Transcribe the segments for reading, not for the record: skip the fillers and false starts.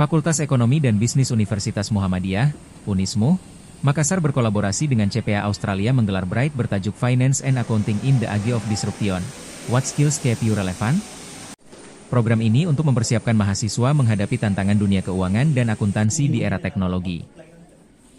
Fakultas Ekonomi dan Bisnis Universitas Muhammadiyah, Unismu, Makassar berkolaborasi dengan CPA Australia menggelar Bright bertajuk Finance and Accounting in the Age of Disruption. What skills keep you relevant? Program ini untuk mempersiapkan mahasiswa menghadapi tantangan dunia keuangan dan akuntansi di era teknologi.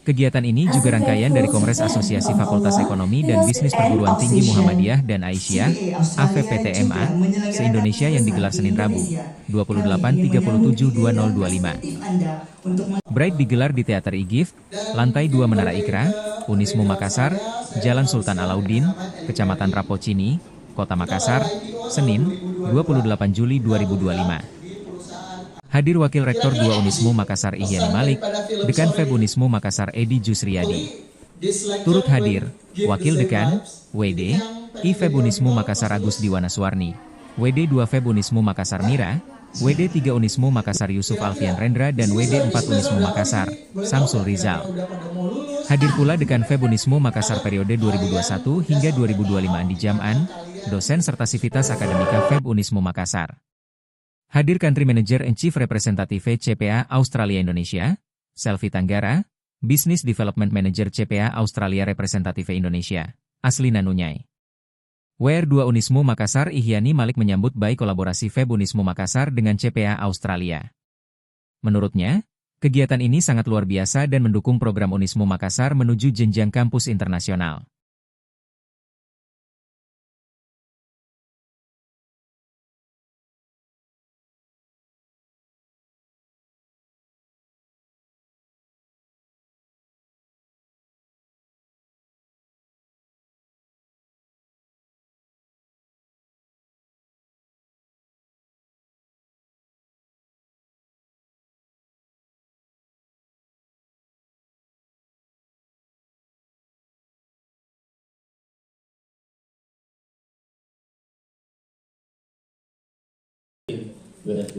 Kegiatan ini juga rangkaian dari Kongres Asosiasi Fakultas Ekonomi dan Bisnis Perguruan Tinggi Muhammadiyah dan Aisyah, AVPTMA, se-Indonesia yang digelar Senin Rabu, 28/37/2025. Bright digelar di Teater IGIF, lantai 2 Menara Ikra, Unismu Makassar, Jalan Sultan Alauddin, Kecamatan Rapocini, Kota Makassar, Senin, 28 Juli 2025. Hadir Wakil Rektor 2 Unismu Makassar Ihyani Malik, Dekan FEB Unismu Makassar Edi Jusriyadi. Turut hadir, Wakil Dekan, WD, IFEB Unismu Makassar Agus Diwanaswarni, WD 2 FEB Unismu Makassar Mira, WD 3 Unismu Makassar Yusuf Alfian Rendra dan WD 4 Unismu Makassar, Samsul Rizal. Hadir pula Dekan FEB Unismu Makassar periode 2021 hingga 2025 Andi Jam'an, dosen serta Sivitas Akademika FEB Unismu Makassar. Hadir Country Manager and Chief Representative CPA Australia Indonesia, Selvi Tanggara, Business Development Manager CPA Australia Representative Indonesia, Aslina Nunyai. WR2 Unismu Makassar Ihyani Malik menyambut baik kolaborasi FEB Unismu Makassar dengan CPA Australia. Menurutnya, kegiatan ini sangat luar biasa dan mendukung program Unismu Makassar menuju jenjang kampus internasional. WR2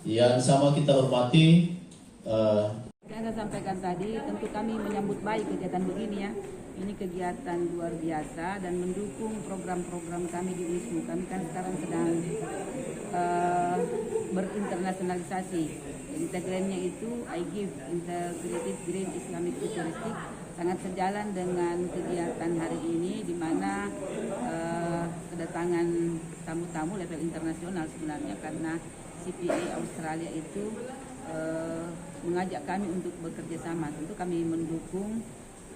yang sama kita hormati. Yang saya sampaikan tadi, tentu kami menyambut baik kegiatan begini ya. Ini kegiatan luar biasa dan mendukung program-program kami di Unismu. Kami kan sekarang sedang berinternasionalisasi. Tagline-nya itu I give integrated green Islamic futuristic, sangat sejalan dengan kegiatan hari ini di mana kedatangan tamu-tamu level internasional sebenarnya karena CPA Australia itu mengajak kami untuk bekerja sama. Tentu kami mendukung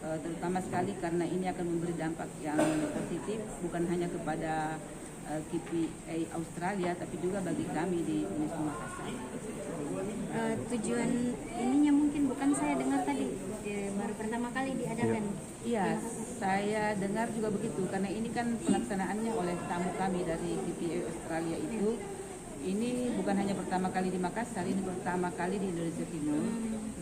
terutama sekali karena ini akan memberi dampak yang positif bukan hanya kepada KPA Australia tapi juga bagi kami di Unismu Makassar. Tujuan ininya mungkin bukan saya dengar tadi baru pertama kali diadakan. Iya, saya dengar juga begitu karena ini kan pelaksanaannya oleh tamu kami dari KPA Australia itu. Ini bukan hanya pertama kali di Makassar, ini pertama kali di Indonesia Timur.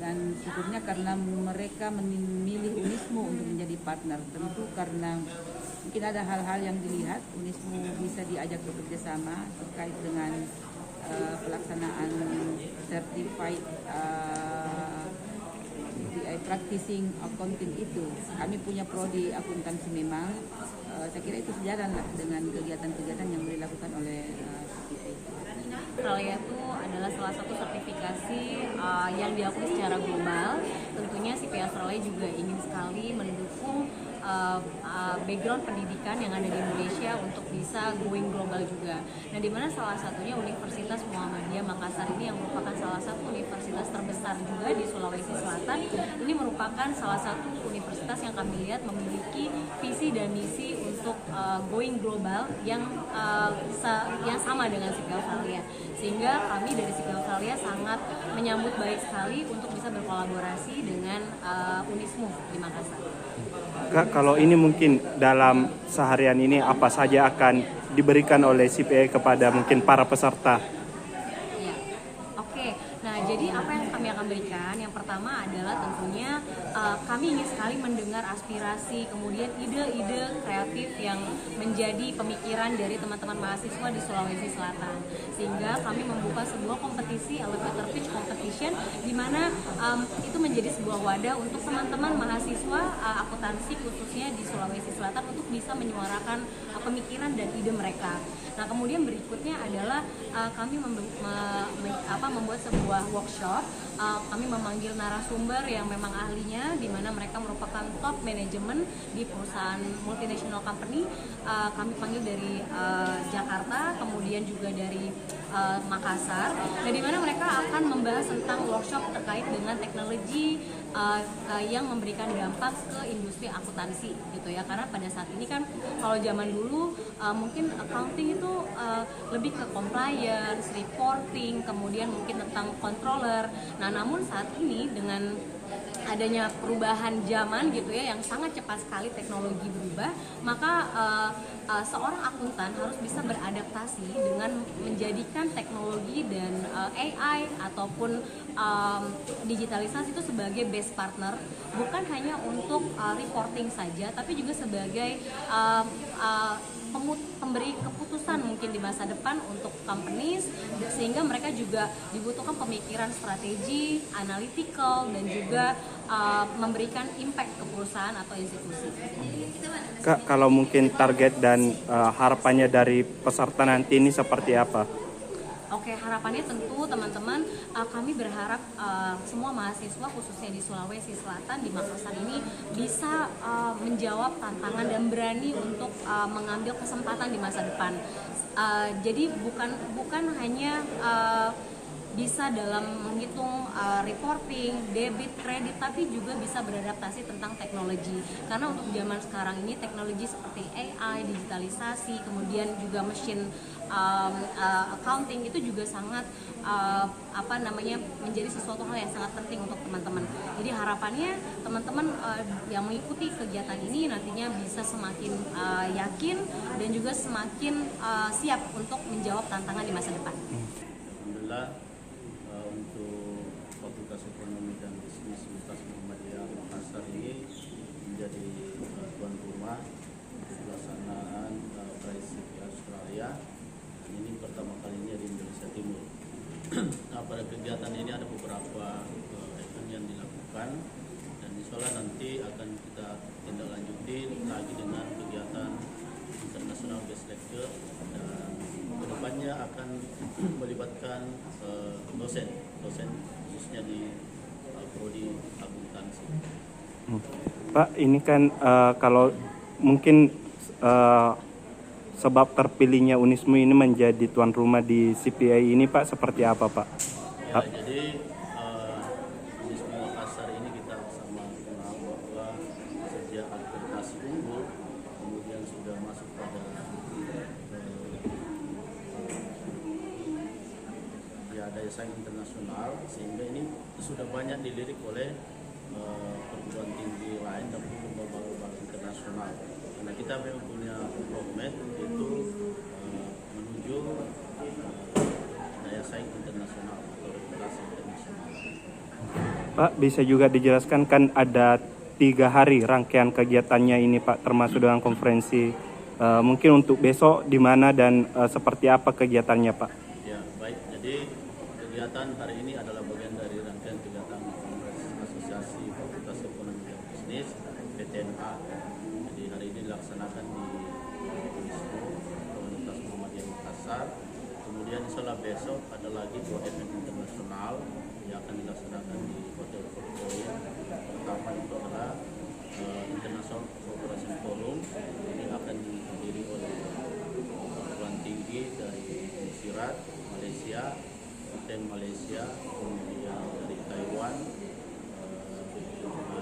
Dan syukurnya karena mereka memilih Unismu untuk menjadi partner. Tentu karena mungkin ada hal-hal yang dilihat, Unismu bisa diajak bekerja sama terkait dengan pelaksanaan certified practicing accounting itu. Kami punya prodi akuntansi memang. Saya kira itu sejalan lah dengan kegiatan-kegiatan yang dilakukan oleh CPA. Australia itu adalah salah satu sertifikasi yang diakui secara global. Tentunya CPA Australia juga ingin sekali mendukung background pendidikan yang ada di Indonesia untuk bisa going global juga. Nah, di mana salah satunya Universitas Muhammadiyah Makassar ini yang merupakan salah satu universitas terbesar juga di Sulawesi Selatan. Ini merupakan salah satu universitas yang kami lihat memiliki visi dan misi untuk going global yang sama dengan CPA Australia. Sehingga kami dari CPA Australia sangat menyambut baik sekali untuk bisa berkolaborasi dengan Unismu di Makassar. Kak, kalau ini mungkin dalam seharian ini apa saja akan diberikan oleh CPA kepada mungkin para peserta? Ya, oke. Nah, jadi apa yang kami akan berikan? Yang pertama adalah tentunya kami ingin sekali mendengar aspirasi, kemudian ide-ide kreatif yang menjadi pemikiran dari teman-teman mahasiswa di Sulawesi Selatan. Sehingga kami membuka sebuah kompetisi, elevator pitch competition, di mana itu menjadi sebuah wadah untuk teman-teman mahasiswa akuntansi khususnya di Sulawesi Selatan untuk bisa menyuarakan pemikiran dan ide mereka. Nah kemudian berikutnya adalah kami membuat sebuah workshop. Kami memanggil narasumber yang memang ahlinya, di mana mereka merupakan top manajemen di perusahaan multinational company. Kami panggil dari Jakarta, kemudian juga dari Makassar. Nah, di mana mereka akan membahas tentang workshop terkait dengan teknologi yang memberikan dampak ke industri akuntansi, gitu ya. Karena pada saat ini kan kalau zaman dulu mungkin accounting itu lebih ke compliance, reporting, kemudian mungkin tentang controller. Nah, namun saat ini dengan adanya perubahan zaman gitu ya, yang sangat cepat sekali teknologi berubah, maka seorang akuntan harus bisa beradaptasi dengan menjadikan teknologi dan AI ataupun digitalisasi itu sebagai best partner, bukan hanya untuk reporting saja, tapi juga sebagai pemberi keputusan mungkin di masa depan untuk companies, sehingga mereka juga dibutuhkan pemikiran strategi, analytical, dan juga memberikan impact ke perusahaan atau institusi. Kak, kalau mungkin target dan harapannya dari peserta nanti ini seperti apa? Oke, harapannya tentu teman-teman, kami berharap semua mahasiswa khususnya di Sulawesi Selatan, di Makassar ini bisa menjawab tantangan dan berani untuk mengambil kesempatan di masa depan. Jadi bukan hanya bisa dalam menghitung reporting, debit, kredit, tapi juga bisa beradaptasi tentang teknologi. Karena untuk zaman sekarang ini teknologi seperti AI, digitalisasi, kemudian juga machine accounting itu juga sangat menjadi sesuatu hal yang sangat penting untuk teman-teman. Jadi harapannya teman-teman yang mengikuti kegiatan ini nantinya bisa semakin yakin dan juga semakin siap untuk menjawab tantangan di masa depan. Alhamdulillah, untuk Fakultas Ekonomi dan Bisnis Universitas Muhammadiyah Makassar ini menjadi tuan rumah untuk pelaksanaan Pricing Australia. Ini pertama kalinya di Indonesia Timur. Nah, pada kegiatan ini ada beberapa event yang dilakukan, dan insya Allah nanti akan kita tindak lanjuti lagi dengan kegiatan internasional best lecture, dan kedepannya akan melibatkan dosen khususnya di prodi akuntansi. Pak, ini kan kalau mungkin sebab terpilihnya Unismu ini menjadi tuan rumah di CPA ini, Pak, seperti apa, Pak? Ya, jadi Unismu Makassar ini kita sama kenal bahwa sejak akreditasi unggul, kemudian sudah masuk pada daya saing internasional, sehingga ini sudah banyak dilirik oleh perguruan tinggi lain dan lembaga-lembaga internasional. Karena kita memang punya roadmap itu menuju daya saing internasional atau reputasi internasional. Pak, bisa juga dijelaskan, kan ada 3 hari rangkaian kegiatannya ini, Pak, termasuk dengan konferensi. Mungkin untuk besok di mana dan seperti apa kegiatannya, Pak? Ya, baik. Jadi kegiatan hari ini adalah bagian dari rangkaian kegiatan Kongres Asosiasi Fakultas Ekonomi dan Bisnis PTNA. Jadi hari ini dilaksanakan di Universitas Muhammadiyah Makassar. Kemudian insyaallah besok ada lagi 2 event internasional yang akan dilaksanakan di Hotel Victoria. Pertama itu adalah International Cooperation Forum. Ini akan dihadiri oleh perguruan tinggi dari Nusirat, Malaysia, UTM Malaysia, kemudian dari Taiwan,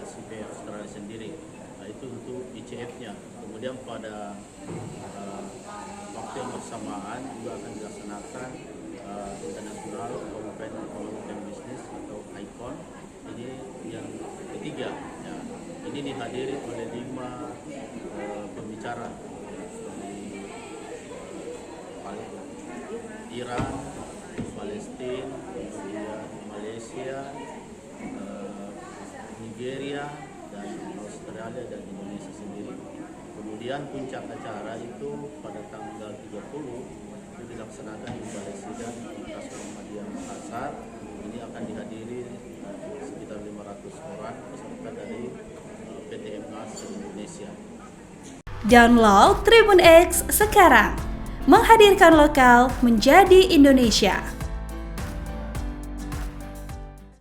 CPA Australia sendiri. Nah, itu untuk ICF-nya. Kemudian pada waktu yang bersamaan juga akan dilaksanakan International Conference Economic and Business atau ICON. Ini yang ketiga. Ya. Ini dihadiri oleh 5 pembicara dari Iran, Palestina, kemudian Malaysia, Nigeria, dan Australia dan Indonesia sendiri. Kemudian puncak acara itu pada tanggal 30 itu dilaksanakan di Balai Sidang Universitas Muhammadiyah Makassar. Ini akan dihadiri sekitar 500 orang peserta dari PTMA se-Indonesia. Download Tribun X sekarang, menghadirkan lokal menjadi Indonesia.